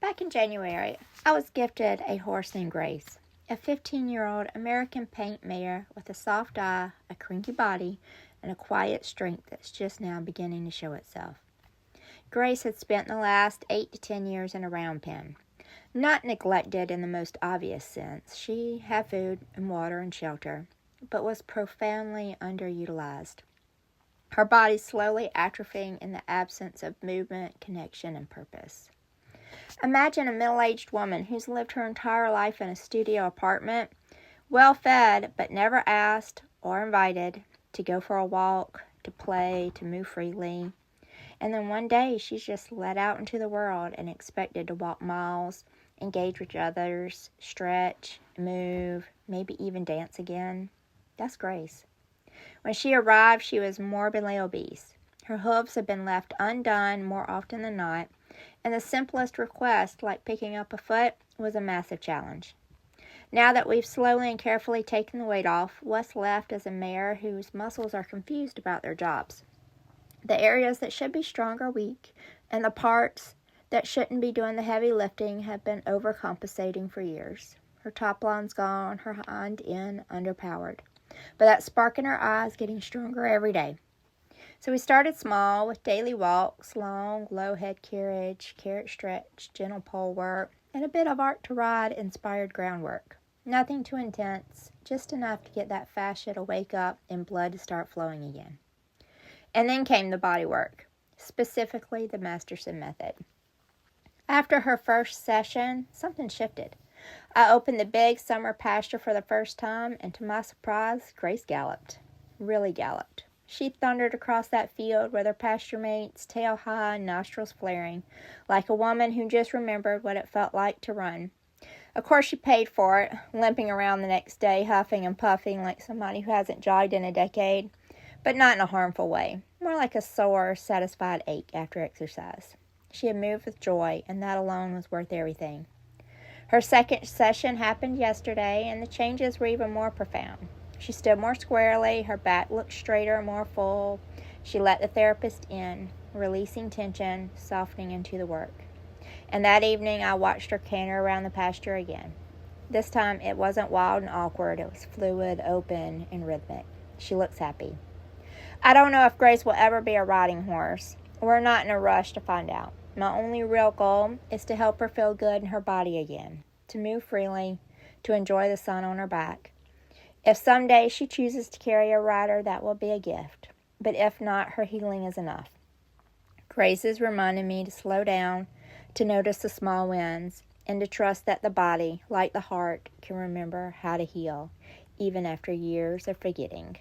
Back in January, I was gifted a horse named Grace, a 15-year-old American paint mare with a soft eye, a cranky body, and a quiet strength that's just now beginning to show itself. Grace had spent the last 8 to 10 years in a round pen. Not neglected in the most obvious sense. She had food and water and shelter, but was profoundly underutilized. Her body slowly atrophying in the absence of movement, connection, and purpose. Imagine a middle-aged woman who's lived her entire life in a studio apartment, well-fed but never asked or invited to go for a walk, to play, to move freely. And then one day she's just let out into the world and expected to walk miles, engage with others, stretch, move, maybe even dance again. That's Grace. When she arrived, she was morbidly obese. Her hooves had been left undone more often than not, and the simplest request, like picking up a foot, was a massive challenge. Now that we've slowly and carefully taken the weight off, what's left is a mare whose muscles are confused about their jobs. The areas that should be strong are weak, and the parts that shouldn't be doing the heavy lifting have been overcompensating for years. Her top line's gone, her hind end underpowered. But that spark in her eye is getting stronger every day. So we started small with daily walks, long, low head carriage, carrot stretch, gentle pole work, and a bit of art to ride inspired groundwork. Nothing too intense, just enough to get that fascia to wake up and blood to start flowing again. And then came the body work, specifically the Masterson method. After her first session, something shifted. I opened the big summer pasture for the first time, and to my surprise, Grace galloped. Really galloped. She thundered across that field with her pasture mates, tail high, nostrils flaring, like a woman who just remembered what it felt like to run. Of course, she paid for it, limping around the next day, huffing and puffing like somebody who hasn't jogged in a decade, but not in a harmful way, more like a sore, satisfied ache after exercise. She had moved with joy, and that alone was worth everything. Her second session happened yesterday, and the changes were even more profound. She stood more squarely, her back looked straighter, more full. She let the therapist in, releasing tension, softening into the work. And that evening, I watched her canter around the pasture again. This time, it wasn't wild and awkward. It was fluid, open, and rhythmic. She looks happy. I don't know if Grace will ever be a riding horse. We're not in a rush to find out. My only real goal is to help her feel good in her body again, to move freely, to enjoy the sun on her back. If someday she chooses to carry a rider, that will be a gift. But if not, her healing is enough. Grace is reminding me to slow down, to notice the small wins, and to trust that the body, like the heart, can remember how to heal, even after years of forgetting.